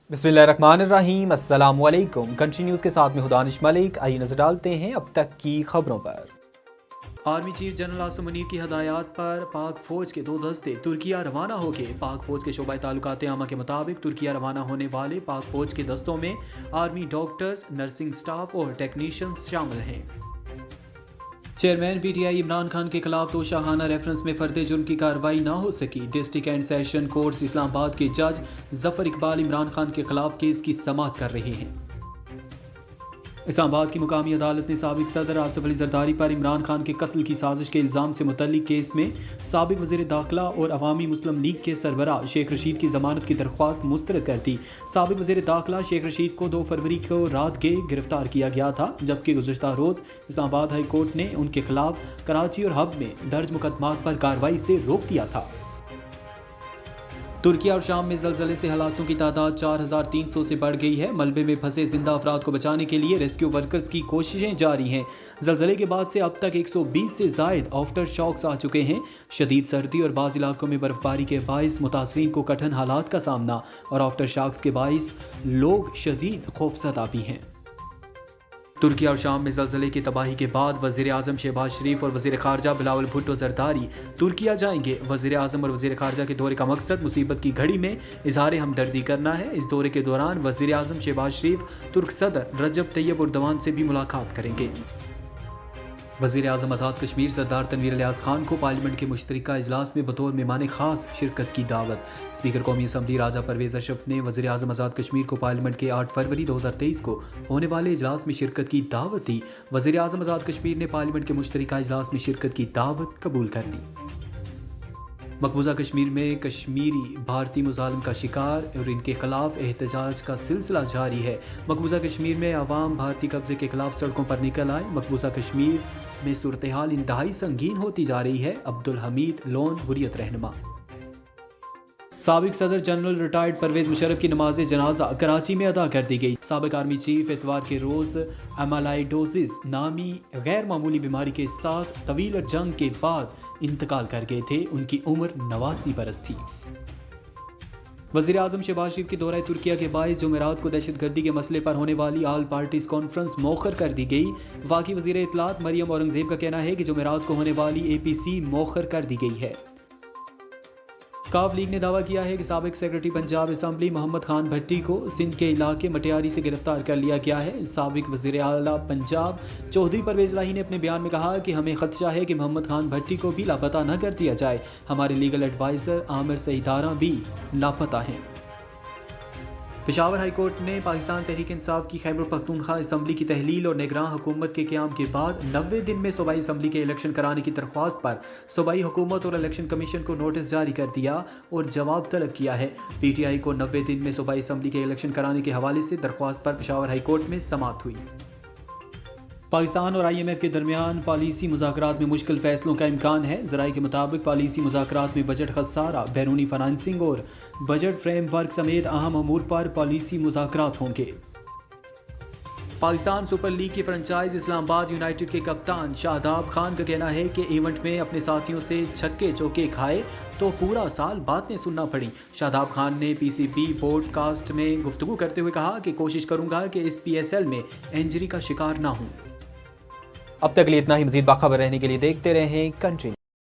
बिस्मिल्लाहिर्रहमानिर्रहीम। अस्सलाम वालेकुम। कंट्री न्यूज़ के साथ में हुदानिश मलिक। आइए नजर डालते हैं अब तक की खबरों पर। Army chief general Asim Munir की हदायत पर पाक फौज के 2 दस्ते तुर्किया रवाना हो गए। पाक फौज के शोबा ताल्लुकात आमा के मुताबिक तुर्किया रवाना होने वाले पाक फौज के दस्तों में आर्मी डॉक्टर्स, नर्सिंग स्टाफ और टेक्नीशियंस शामिल हैं। चेयरमैन पीटीआई इमरान खान के खिलाफ तोशाखाना रेफरेंस में फर्द जुर्म की कार्रवाई ना हो सकी। District and session courts Islamabad के जज जफर इकबाल इमरान खान के खिलाफ केस की समाअत कर रहे हैं। इस्लामाबाद की मुकामी अदालत ने साबिक सदर आसिफ अली जरदारी पर इमरान खान के कत्ल की साजिश के इल्ज़ाम से मुतल्लिक केस में साबिक वज़ीर दाखिला और अवामी मुस्लिम लीग के सरबराह शेख रशीद की ज़मानत की दरख्वास्त मुस्तरद कर दी। साबिक वज़ीर दाखिला शेख रशीद को 2 फरवरी को रात के गिरफ्तार किया गया था, जबकि गुज़श्ता रोज़ इस्लामाबाद हाई कोर्ट ने उनके खिलाफ कराची और हब में दर्ज मुकदमात पर कार्रवाई से रोक दिया था। तुर्किया और शाम में ज़लज़ले से हलाकों की तादाद 4300 से बढ़ गई है। मलबे में फंसे जिंदा अफराद को बचाने के लिए रेस्क्यू वर्कर्स की कोशिशें जारी हैं। ज़लज़ले के बाद से अब तक 120 से ज़ायद आफ्टर शॉक्स आ चुके हैं। शदीद सर्दी और बाज़ इलाकों में बर्फबारी के बाइस मुतासरीन को कठिन हालात का सामना और आफ्टर शॉक्स के बाइस लोग शदीद खौफज़दा भी हैं। तुर्किया और शाम में ज़लज़ले की तबाही के बाद वज़ीर आज़म शहबाज शरीफ और वज़ीर ख़ारजा बिलावल भुट्टो ज़रदारी तुर्किया जाएंगे। वज़ीर आज़म और वज़ीर ख़ारजा के दौरे का मकसद मुसीबत की घड़ी में इज़हार हमदर्दी करना है। इस दौरे के दौरान वज़ीर आज़म शहबाज शरीफ तुर्क सदर रजब तैयब उर्दवान से भी मुलाकात करेंगे। वज़ीर आज़म आज़ाद कश्मीर सरदार तनवीर इलियास खान को पार्लियामेंट के मुश्तरका इजलास में बतौर मेहमान खास शिरकत की दावत। स्पीकर कौमी असम्बली राजा परवेज़ अशरफ ने वज़ीर आज़म आज़ाद कश्मीर को पार्लियामेंट के 8 फरवरी 2023 को होने वाले इजलास में शिरकत की दावत दी। वज़ीर आज़म आज़ाद कश्मीर ने पार्लियामेंट के मुश्तरका इजलास में शिरकत की दावत कबूल कर ली। मकबूजा कश्मीर में कश्मीरी भारतीय मुजालिम का शिकार और इनके खिलाफ एहतजाज का सिलसिला जारी है। मकबूजा कश्मीर में अवाम भारतीय कब्जे के खिलाफ सड़कों पर निकल आए। मकबूजा कश्मीर में सूरत हाल इंतहाई संगीन होती जा रही है। अब्दुल हमीद लोन हुर्रियत रहनुमा। साबिक सदर जनरल रिटायर्ड परवेज मुशर्रफ की नमाज जनाजा कराची में अदा कर दी गई। साबिक आर्मी चीफ इतवार के रोज एमालाइडोसिस नामी गैर मामूली बीमारी के साथ तवील जंग के बाद इंतकाल कर गए थे। उनकी उम्र 89 बरस थी। वज़ीर आज़म शहबाज शरीफ के दौरा तुर्किया के बाइस जुमेरात को दहशतगर्दी के मसले पर होने वाली आल पार्टीज कॉन्फ्रेंस मौखर कर दी गई। वफाकी वज़ीर इत्तलात मरियम औरंगज़ेब का कहना है कि जुमेरात को होने वाली APC मौखर कर दी गई है। काफ लीग ने दावा किया है कि साबिक सेक्रेटरी पंजाब असम्बली मोहम्मद खान भट्टी को सिंध के इलाके मटियारी से गिरफ्तार कर लिया गया है। साबिक वज़ीर आला पंजाब चौधरी परवेज़ इलाही ने अपने बयान में कहा कि हमें खदशा है कि मोहम्मद खान भट्टी को भी लापता न कर दिया जाए। हमारे लीगल एडवाइज़र आमिर सईदारा भी लापता हैं। पेशावर हाई कोर्ट ने पाकिस्तान तहरीक इंसाफ की खैबर पख्तूनख्वा असम्बली की तहलील और निगरान हुकूमत के क़याम के बाद 90 दिन में सूबाई असम्बली के इलेक्शन कराने की दरख्वास्त पर सूबाई हुकूमत और इलेक्शन कमीशन को नोटिस जारी कर दिया और जवाब तलब किया है। PTI को 90 दिन में सूबाई असम्बली के इलेक्शन कराने के हवाले से दरख्वास्त पर पेशावर हाई कोर्ट में समाअत हुई। पाकिस्तान और IMF के दरमियान पॉलिसी मुज़ाकरात में मुश्किल फैसलों का इम्कान है। ज़राए के मुताबिक पॉलिसी मुज़ाकरात में बजट खसारा, बैरूनी फाइनेंसिंग और बजट फ्रेमवर्क समेत अहम अमूर पर पॉलिसी मुज़ाकरात होंगे। पाकिस्तान सुपर लीग की फ्रेंचाइज इस्लामाबाद यूनाइटेड के कप्तान शादाब खान का कहना है कि इवेंट में अपने साथियों से छक्के चौके खाए तो पूरा साल बातें सुनना पड़ी। शादाब खान ने PCB पॉडकास्ट में गुफ्तगू करते हुए कहा कि कोशिश करूंगा कि इस PSL में इंजरी का शिकार ना हूं। अब तक लिए इतना ही। मज़ीद बाखबर रहने के लिए देखते रहें कंट्री।